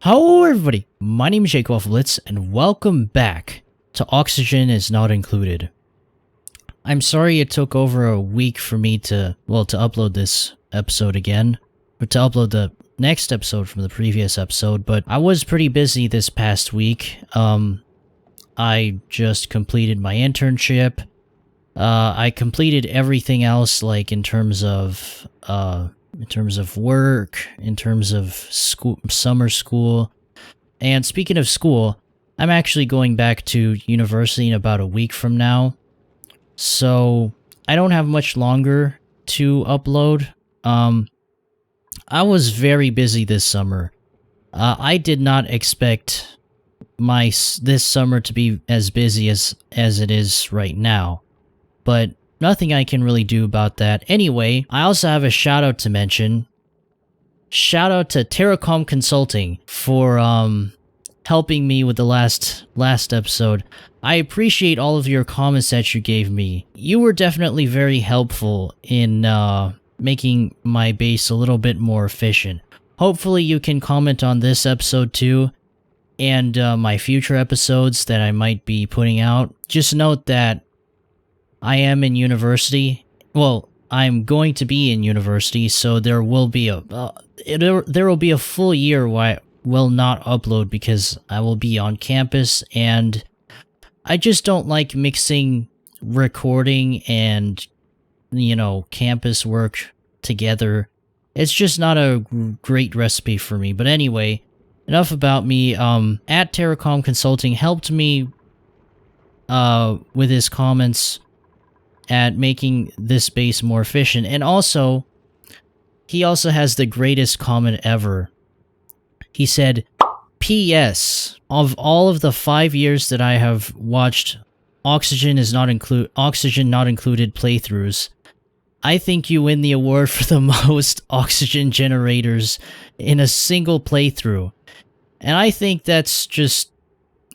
Hello everybody, my name is Jake Blitz, and welcome back to Oxygen is Not Included. I'm sorry it took over a week for me to upload this episode again, or to upload the next episode from the previous episode, but I was pretty busy this past week. I just completed my internship. I completed everything else, like in terms of work, in terms of school, summer school. And speaking of school, I'm actually going back to university in about a week from now. So I don't have much longer to upload. I was very busy this summer. I did not expect this summer to be as busy as it is right now. But nothing I can really do about that. Anyway, I also have a shout out to mention. Shout out to Terracom Consulting for helping me with the last episode. I appreciate all of your comments that you gave me. You were definitely very helpful in making my base a little bit more efficient. Hopefully you can comment on this episode too, and my future episodes that I might be putting out. Just note that I am in university. Well, I'm going to be in university, so there will be a full year where I will not upload because I will be on campus, and I just don't like mixing recording and, campus work together. It's just not a great recipe for me. But anyway, enough about me. At Terracom Consulting helped me with his comments at making this base more efficient. And also, he also has the greatest comment ever. He said, P.S. Of all of the 5 years that I have watched Oxygen Not Included playthroughs, I think you win the award for the most oxygen generators in a single playthrough. And I think that's just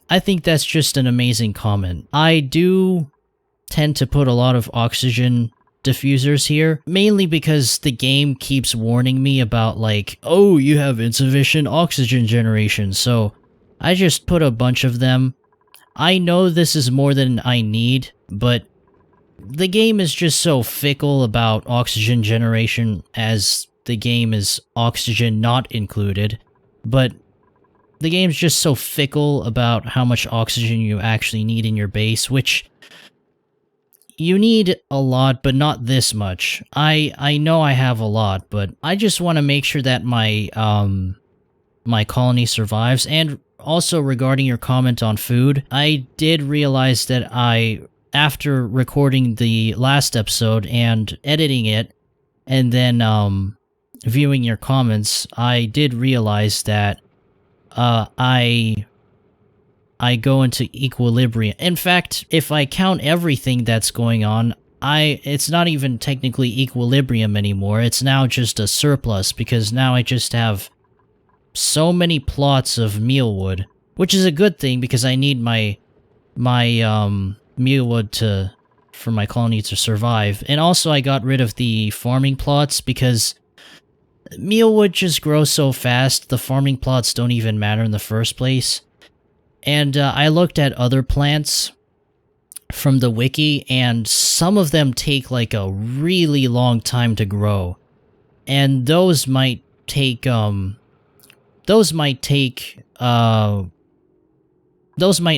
an amazing comment. I do tend to put a lot of oxygen diffusers here, mainly because the game keeps warning me about, like, oh, you have insufficient oxygen generation, so I just put a bunch of them. I know this is more than I need, but the game is just so fickle about oxygen generation, as the game is Oxygen Not Included, but the game's just so fickle about how much oxygen you actually need in your base, which you need a lot, but not this much. I know I have a lot, but I just want to make sure that my my colony survives. And also, regarding your comment on food, I did realize that after recording the last episode and editing it, and then viewing your comments, I did realize that I go into equilibrium. In fact, if I count everything that's going on, it's not even technically equilibrium anymore. It's now just a surplus, because now I just have so many plots of mealwood, which is a good thing because I need my mealwood for my colony to survive. And also I got rid of the farming plots because mealwood just grows so fast, the farming plots don't even matter in the first place. And I looked at other plants from the wiki, and some of them take like a really long time to grow. And those might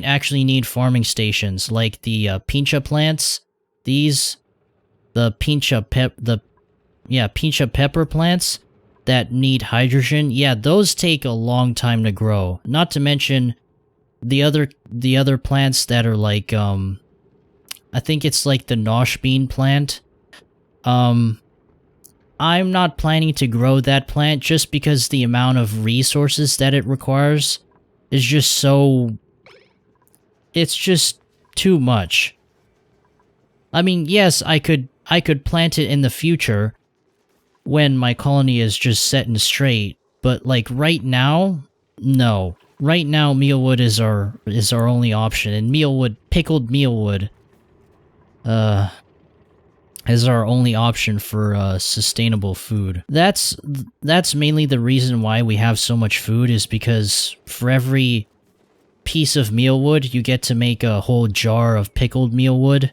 actually need farming stations, like the pincha plants. The pincha pepper plants that need hydrogen. Yeah, those take a long time to grow. Not to mention the other plants that are like, I think it's like the nosh bean plant. I'm not planning to grow that plant just because the amount of resources that it requires is just it's just too much. I mean, yes, I could plant it in the future when my colony is just set and straight, but like right now, no. Right now, mealwood is our only option, and pickled mealwood, as our only option for sustainable food. That's mainly the reason why we have so much food, is because for every piece of mealwood, you get to make a whole jar of pickled mealwood,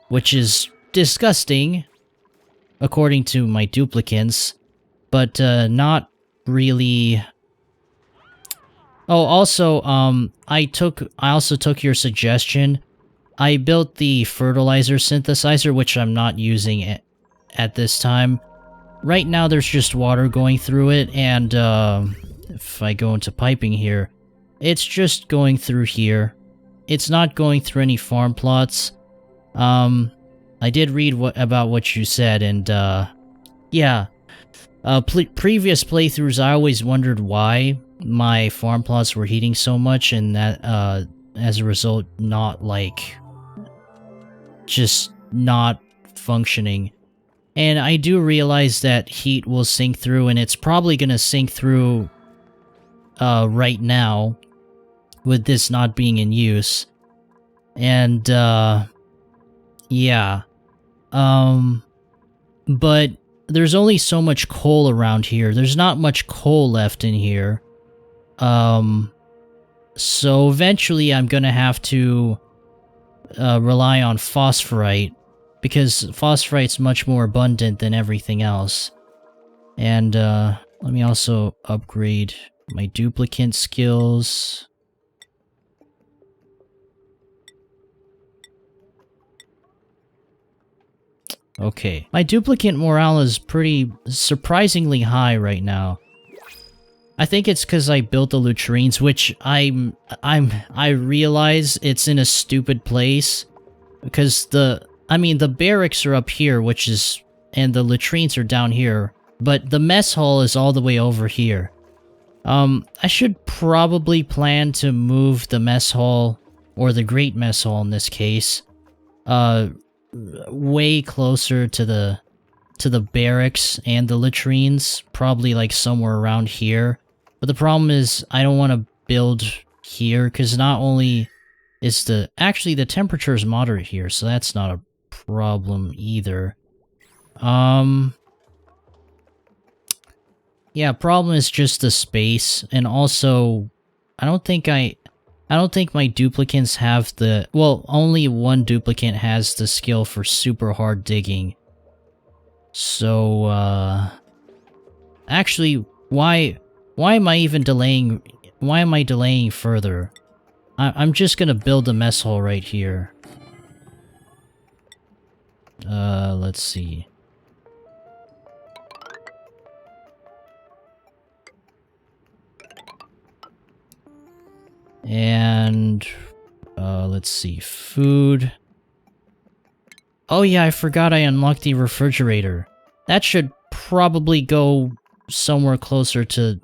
which is disgusting, according to my duplicants, but not really. Oh, also, I also took your suggestion. I built the fertilizer synthesizer, which I'm not using at this time. Right now, there's just water going through it, and if I go into piping here, it's just going through here. It's not going through any farm plots. I did read about what you said, and yeah. Previous playthroughs, I always wondered why my farm plots were heating so much, and that, as a result, not, like, just not functioning. And I do realize that heat will sink through, and it's probably gonna sink through, right now, with this not being in use. And, yeah. But there's only so much coal around here. There's not much coal left in here. So eventually I'm gonna have to rely on phosphorite, because phosphorite's much more abundant than everything else. And let me also upgrade my duplicant skills. Okay, my duplicant morale is pretty surprisingly high right now. I think it's because I built the latrines, which I realize it's in a stupid place, because the barracks are up here, and the latrines are down here, but the mess hall is all the way over here. I should probably plan to move the mess hall, or the great mess hall in this case, way closer to the barracks and the latrines, probably like somewhere around here. But the problem is I don't want to build here, because not only is the temperature is moderate here, so that's not a problem either. Yeah, problem is just the space, and also I don't think my duplicants have the... Well, only one duplicant has the skill for super hard digging. So, actually, why am I even delaying... Why am I delaying further? I'm just gonna build a mess hall right here. Let's see. And, let's see, food. Oh yeah, I forgot I unlocked the refrigerator. That should probably go somewhere closer to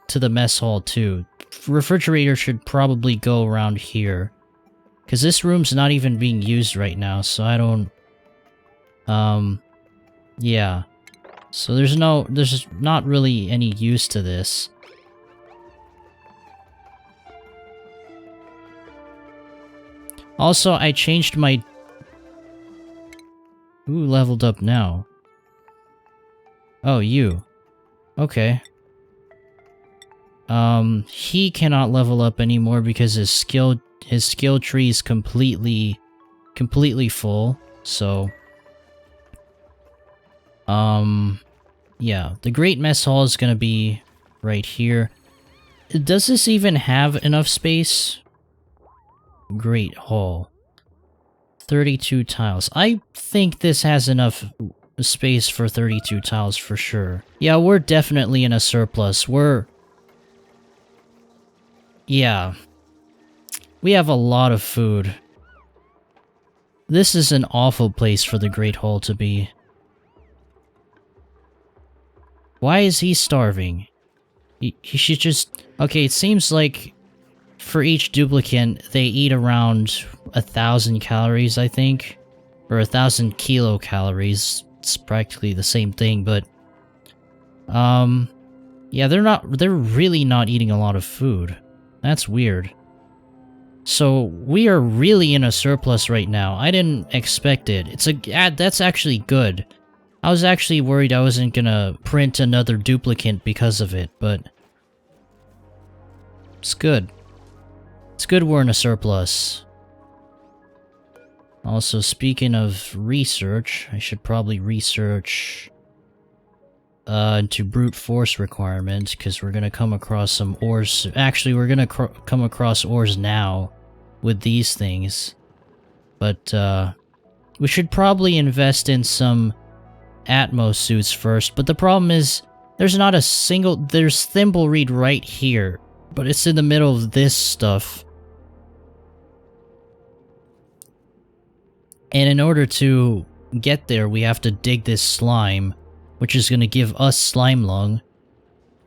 the mess hall too. Refrigerator should probably go around here, because this room's not even being used right now, so I don't... yeah. So there's not really any use to this. Also, I changed my... Who leveled up now? Oh, you. Okay. He cannot level up anymore because his skill tree is completely full, so... yeah, the Great Mess Hall is gonna be right here. Does this even have enough space? Great Hall. 32 tiles. I think this has enough space for 32 tiles for sure. Yeah, we're definitely in a surplus. Yeah. We have a lot of food. This is an awful place for the Great Hall to be. Why is he starving? He should just... Okay, it seems like for each duplicant, they eat around 1,000 calories, I think. Or 1,000 kilocalories. It's practically the same thing, but... yeah, they're really not eating a lot of food. That's weird. So we are really in a surplus right now. I didn't expect it. That's actually good. I was actually worried I wasn't gonna print another duplicate because of it, but it's good. It's good we're in a surplus. Also, speaking of research, I should probably research into brute force requirement, because we're gonna come across some ores. Actually, we're gonna come across ores now with these things. But we should probably invest in some Atmos suits first. But the problem is, there's not a single... There's Thimbleweed right here, but it's in the middle of this stuff. And in order to get there, we have to dig this slime, which is going to give us slime lung.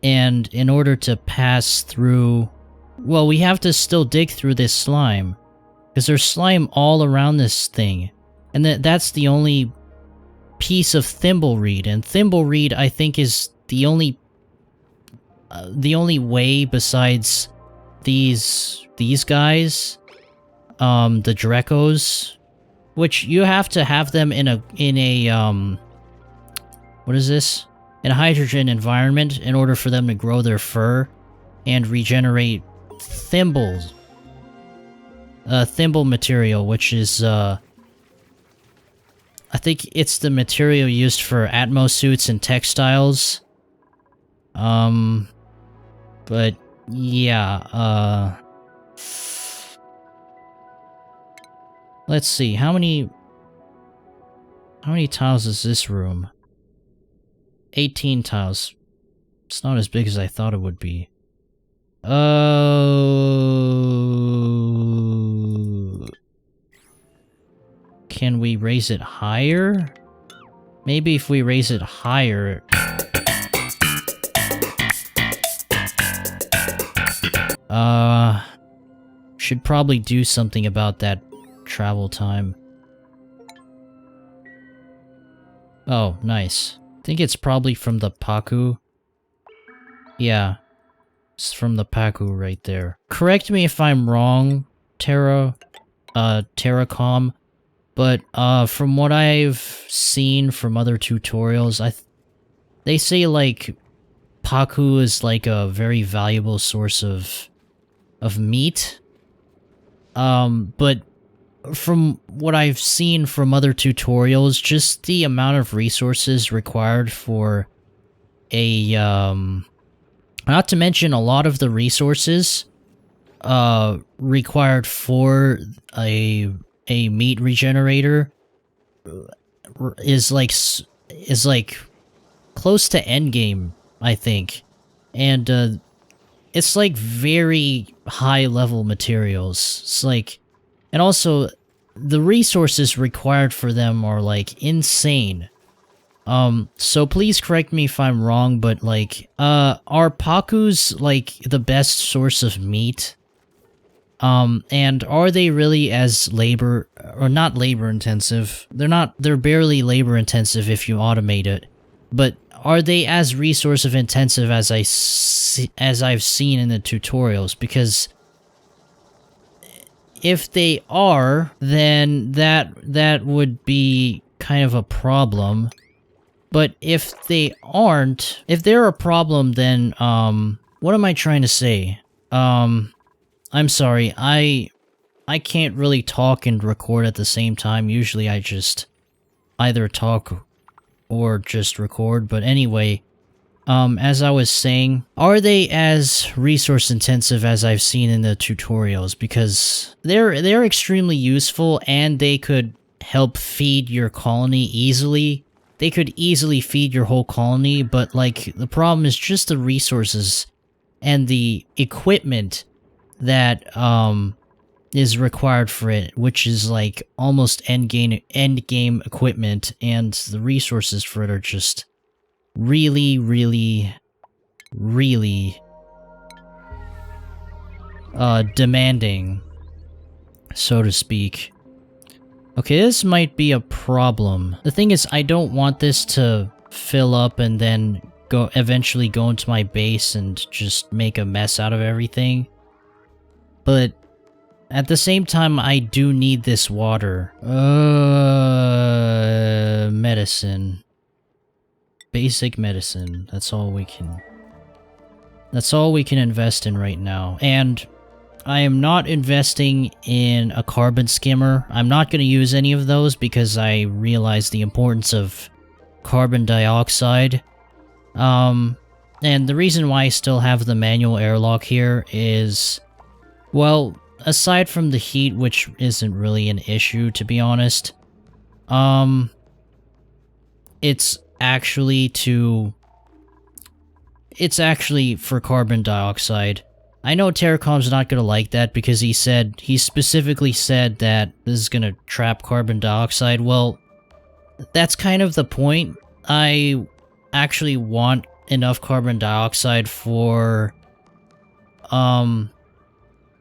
And in order to pass through... Well, we have to still dig through this slime, because there's slime all around this thing. And that's the only piece of Thimbleweed. And Thimbleweed, I think, is the only way besides these guys, the Drecos, which you have to have them in a what is this? In a hydrogen environment in order for them to grow their fur and regenerate thimble material, which is I think it's the material used for Atmos suits and textiles. But yeah, let's see, how many tiles is this room? 18 tiles. It's not as big as I thought it would be. Can we raise it higher? Maybe if we raise it higher... should probably do something about that travel time. Oh, nice. I think it's probably from the Paku. Yeah. It's from the Paku right there. Correct me if I'm wrong, Terracom, but from what I've seen from other tutorials, they say like Paku is like a very valuable source of meat. But from what I've seen from other tutorials, just the amount of resources required for a not to mention a lot of the resources required for a meat regenerator is like close to endgame, I think. And it's like very high level materials. It's like, and also the resources required for them are like insane. So please correct me if I'm wrong, but like, are Pakus like the best source of meat? And are they really as not labor intensive? They're barely labor intensive if you automate it. But are they as resource intensive as I've seen in the tutorials? Because if they are, then that would be kind of a problem. But if they aren't, if they're a problem, then what am I trying to say? I'm sorry, I can't really talk and record at the same time. Usually I just either talk or just record, but anyway, as I was saying, are they as resource intensive as I've seen in the tutorials? Because they're extremely useful, and they could help feed your colony easily. They could easily feed your whole colony, but like the problem is just the resources and the equipment that is required for it, which is like almost end game equipment, and the resources for it are just really demanding, so to speak. Okay, this might be a problem. The thing is, I don't want this to fill up and then eventually go into my base and just make a mess out of everything. But at the same time, I do need this water. Medicine. Basic medicine. That's all we can invest in right now. And I am not investing in a carbon skimmer. I'm not going to use any of those because I realize the importance of carbon dioxide. And the reason why I still have the manual airlock here is, well, aside from the heat, which isn't really an issue, to be honest, it's actually for carbon dioxide. I know Terracom's not gonna like that because he specifically said that this is gonna trap carbon dioxide. Well, that's kind of the point. I actually want enough carbon dioxide for, I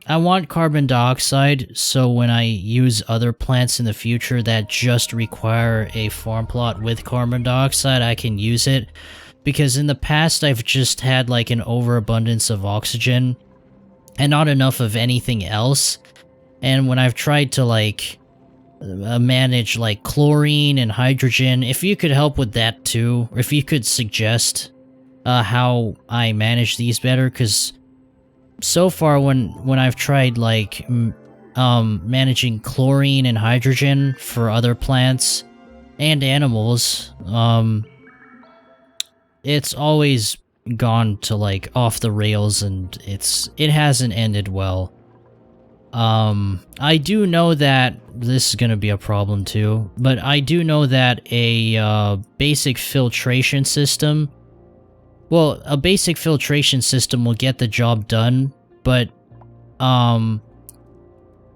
want carbon dioxide so when I use other plants in the future that just require a farm plot with carbon dioxide, I can use it. Because in the past, I've just had like an overabundance of oxygen and not enough of anything else. And when I've tried to like manage like chlorine and hydrogen, if you could help with that too, or if you could suggest how I manage these better, because so far when I've tried like managing chlorine and hydrogen for other plants and animals, it's always gone to like off the rails and it hasn't ended well. I do know that this is gonna be a problem too, but I do know that a basic filtration system, well, a basic filtration system will get the job done, but an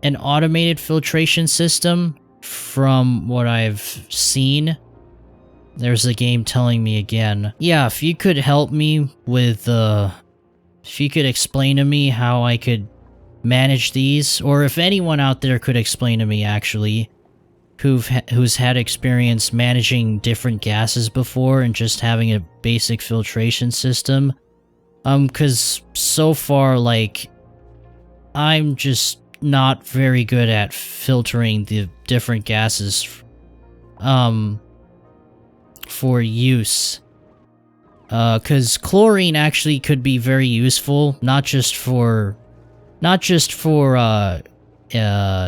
automated filtration system, from what I've seen, there's a game telling me again. Yeah, if you could help me with, if you could explain to me how I could manage these, or if anyone out there could explain to me actually, who's had experience managing different gases before and just having a basic filtration system. Cause so far, like, I'm just not very good at filtering the different gases, for use. Cause chlorine actually could be very useful, not just for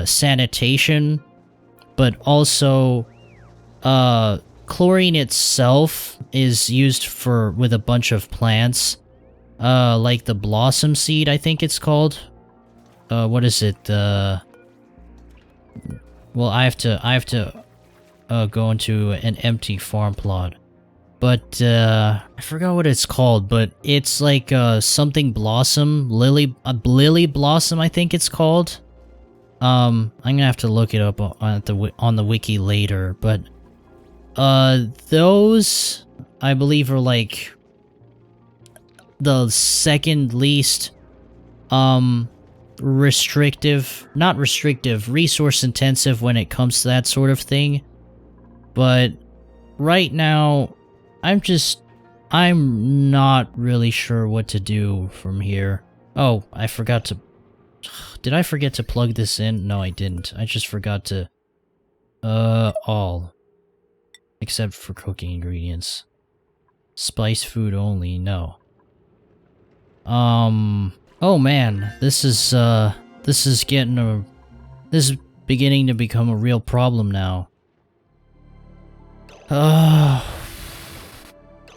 sanitation, but also, chlorine itself is used with a bunch of plants, like the blossom seed, I think it's called. What is it? Well, I have to go into an empty farm plot. But, I forgot what it's called, but it's like, something blossom, lily blossom, I think it's called. I'm gonna have to look it up on the wiki later, but, those, I believe, are like the second least, resource intensive when it comes to that sort of thing. But right now, I'm not really sure what to do from here. Oh, did I forget to plug this in? No, I didn't. I just forgot to, all. Except for cooking ingredients. Spice food only, no. Oh man, this is beginning to become a real problem now.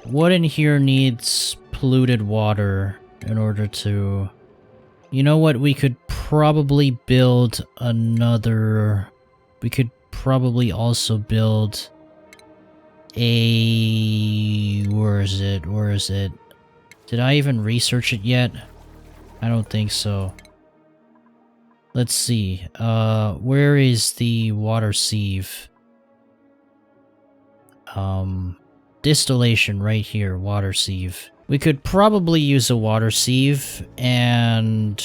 What in here needs polluted water in order to... You know what, we could probably build another... We could probably also build a... Where is it? Did I even research it yet? I don't think so. Let's see, where is the water sieve? Distillation right here, water sieve. We could probably use a water sieve, and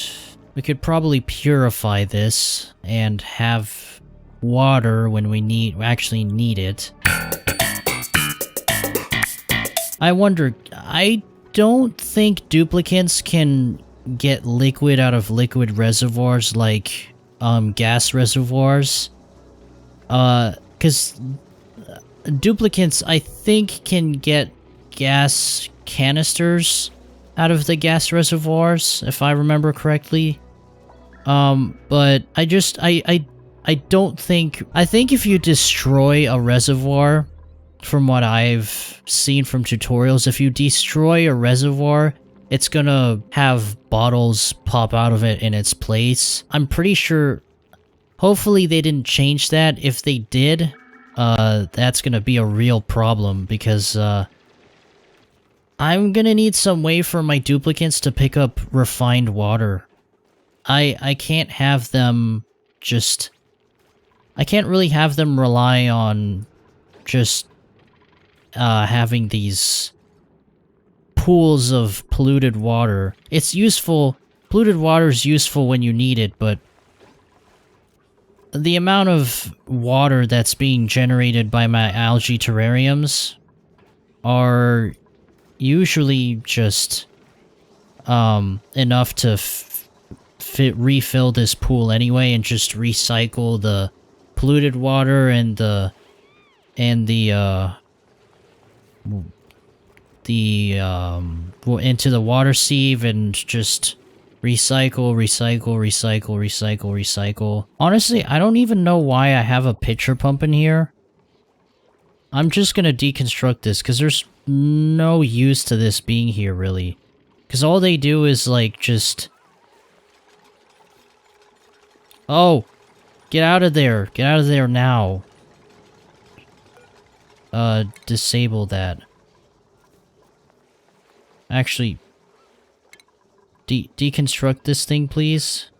we could probably purify this and have water when we actually need it. I wonder, I don't think duplicates can get liquid out of liquid reservoirs like gas reservoirs. Because duplicants, I think, can get gas canisters out of the gas reservoirs, if I remember correctly. But I don't think... I think if you destroy a reservoir, from what I've seen from tutorials, if you destroy a reservoir, it's gonna have bottles pop out of it in its place. I'm pretty sure... Hopefully they didn't change that. If they did, that's gonna be a real problem, because, I'm gonna need some way for my duplicants to pick up refined water. I can't have them just... I can't really have them rely on just, having these pools of polluted water. It's useful... Polluted water is useful when you need it, but the amount of water that's being generated by my algae terrariums are usually just enough to refill this pool anyway, and just recycle the polluted water and the into the water sieve, and just recycle. Honestly, I don't even know why I have a pitcher pump in here. I'm just gonna deconstruct this, because there's no use to this being here, really. Because all they do is, like, just... Oh! Get out of there! Get out of there now! Disable that. Actually... deconstruct this thing, please?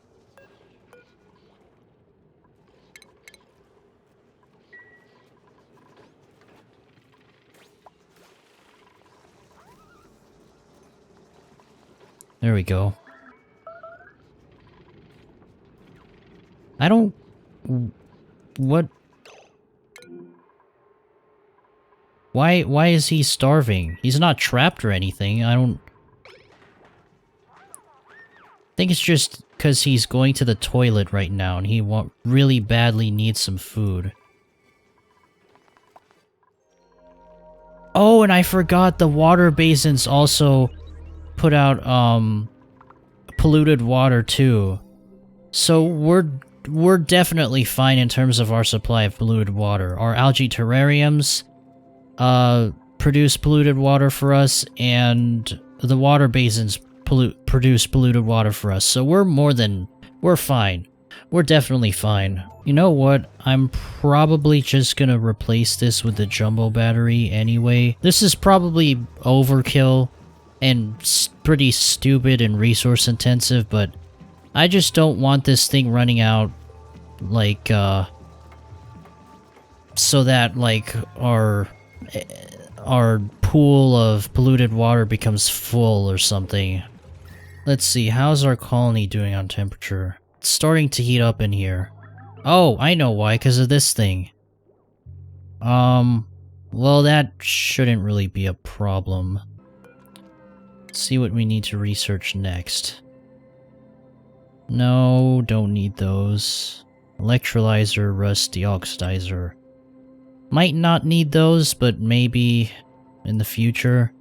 There we go. I don't... What? Why is he starving? He's not trapped or anything. I don't... I think it's just because he's going to the toilet right now and he really badly needs some food. Oh, and I forgot the water basins also put out, polluted water too. So we're definitely fine in terms of our supply of polluted water. Our algae terrariums, produce polluted water for us, and the water basins produce polluted water for us. So we're fine. We're definitely fine. You know what? I'm probably just gonna replace this with the jumbo battery anyway. This is probably overkill and pretty stupid and resource intensive, but I just don't want this thing running out, like, so that, like, our pool of polluted water becomes full or something. Let's see, how's our colony doing on temperature? It's starting to heat up in here. Oh, I know why, because of this thing. Well, that shouldn't really be a problem. Let's see what we need to research next. No, don't need those. Electrolyzer, rust deoxidizer. Might not need those, but maybe in the future.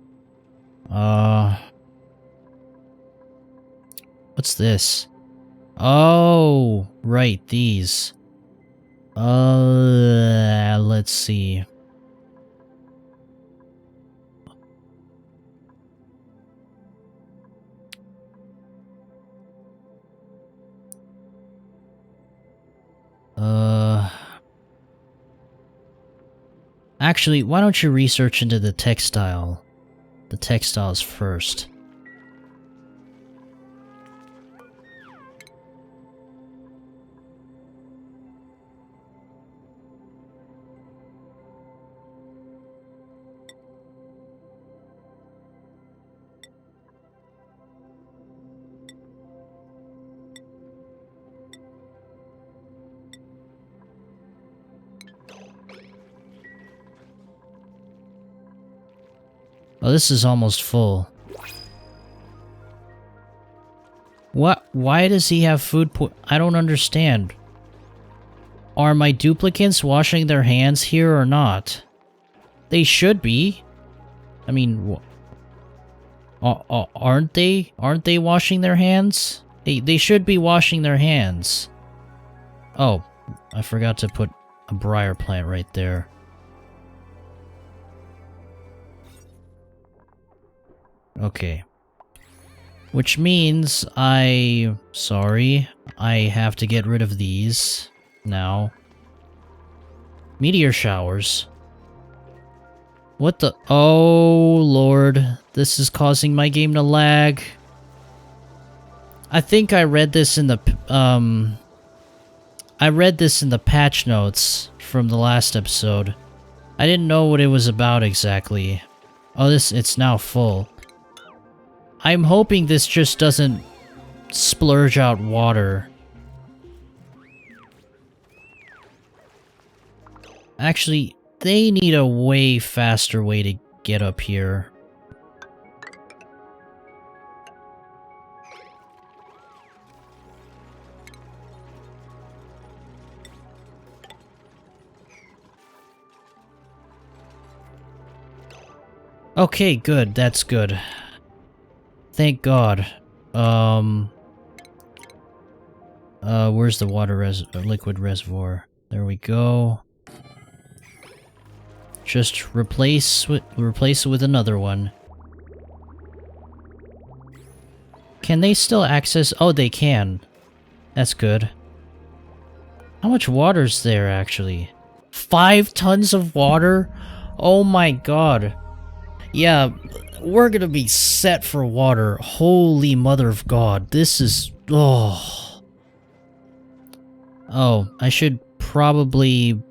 What's this? Oh, right, these. Let's see. Actually, why don't you research into the textiles first? Oh, this is almost full. What? Why does he have food I don't understand. Are my duplicants washing their hands here or not? They should be. I mean, aren't they? Aren't they washing their hands? They should be washing their hands. Oh, I forgot to put a briar plant right there. Okay. Which means sorry, I have to get rid of these now. Meteor showers. What the? Oh, Lord. This is causing my game to lag. I think I read this in the, I read this in the patch notes from the last episode. I didn't know what it was about exactly. Oh, it's now full. I'm hoping this just doesn't splurge out water. Actually, they need a way faster way to get up here. Okay, good. That's good. Thank God. Where's the water liquid reservoir? There we go. Just replace it with another one. Can they still access? Oh, they can. That's good. How much water's there, actually? 5 tons of water? Oh my God. Yeah, we're gonna be set for water. Holy mother of God. This is... Oh. Oh, I should probably...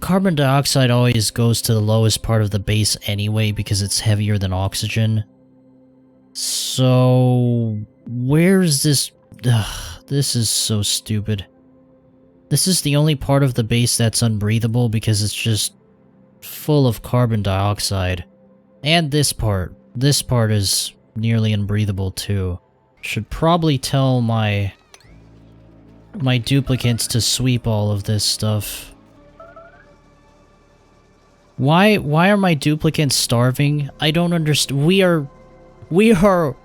Carbon dioxide always goes to the lowest part of the base anyway because it's heavier than oxygen. So... Where's this... Ugh, this is so stupid. This is the only part of the base that's unbreathable because it's just full of carbon dioxide. And this part. This part is nearly unbreathable too. Should probably tell my duplicants to sweep all of this stuff. Why are my duplicants starving? I don't understand. We are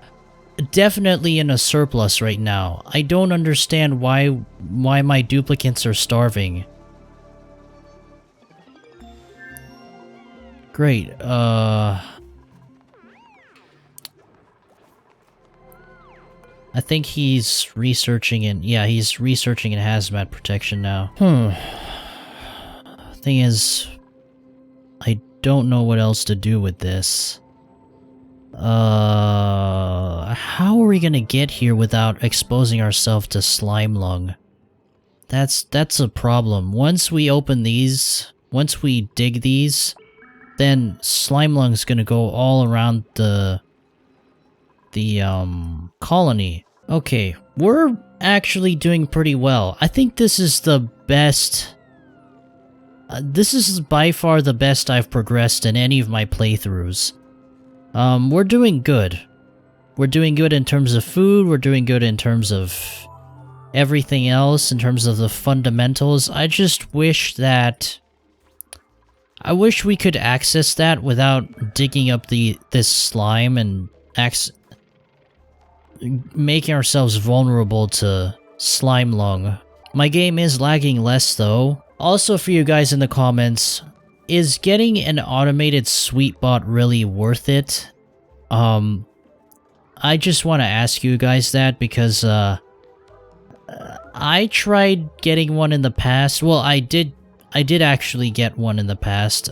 definitely in a surplus right now. I don't understand why my duplicants are starving. Great. I think he's researching he's researching in hazmat protection now. Thing is, I don't know what else to do with this. How are we gonna get here without exposing ourselves to slime lung? That's a problem. Once we open these, once we dig these, then slime lung's gonna go all around the colony. Okay, we're actually doing pretty well. I think this is the best. This is by far the best I've progressed in any of my playthroughs. We're doing good. We're doing good in terms of food, we're doing good in terms of everything else, in terms of the fundamentals. I just wish that... I wish we could access that without digging up this slime and making ourselves vulnerable to slime lung. My game is lagging less though. Also for you guys in the comments, is getting an automated sweep bot really worth it? I just want to ask you guys that because I tried getting one in the past. Well, I did actually get one in the past.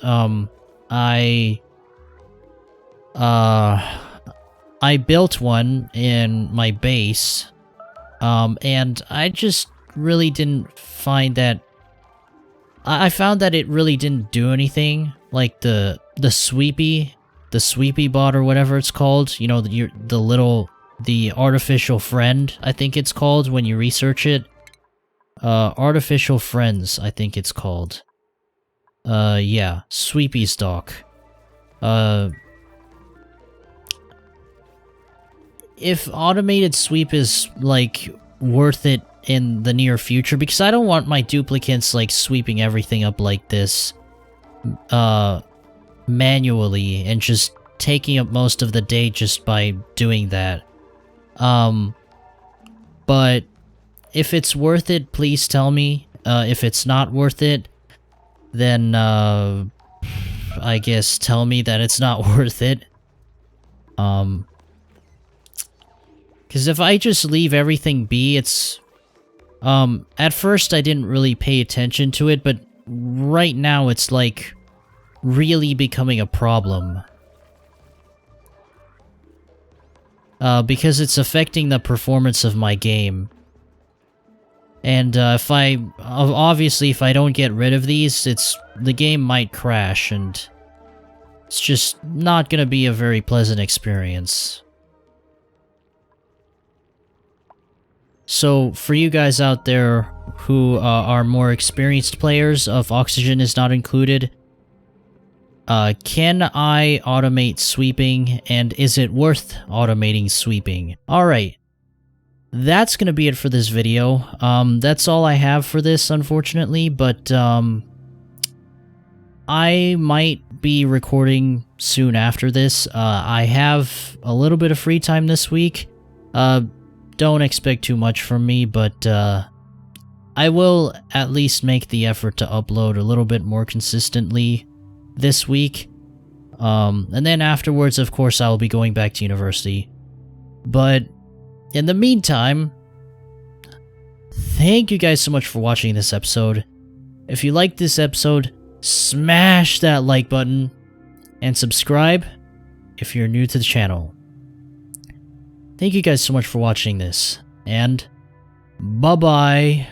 I built one in my base, and I just really didn't find that... I found that it really didn't do anything, like the sweepy bot or whatever it's called. You know, the artificial friend, I think it's called when you research it. Artificial friends, I think it's called. Yeah, sweepy stock. if automated sweep is, like, worth it in the near future, because I don't want my duplicates, like, sweeping everything up like this, manually, and just taking up most of the day just by doing that. But if it's worth it, please tell me. If it's not worth it, then, I guess tell me that it's not worth it. Because if I just leave everything be, it's... at first I didn't really pay attention to it, but right now it's, like, really becoming a problem. Because it's affecting the performance of my game. And, obviously if I don't get rid of these, the game might crash, and it's just not gonna be a very pleasant experience. So, for you guys out there who are more experienced players of Oxygen is Not Included, can I automate sweeping, and is it worth automating sweeping? Alright, that's gonna be it for this video. That's all I have for this, unfortunately, but I might be recording soon after this. I have a little bit of free time this week. Don't expect too much from me, but I will at least make the effort to upload a little bit more consistently this week. And then afterwards, of course, I will be going back to university. But in the meantime, thank you guys so much for watching this episode. If you liked this episode, smash that like button and subscribe if you're new to the channel. Thank you guys so much for watching this, and bye-bye.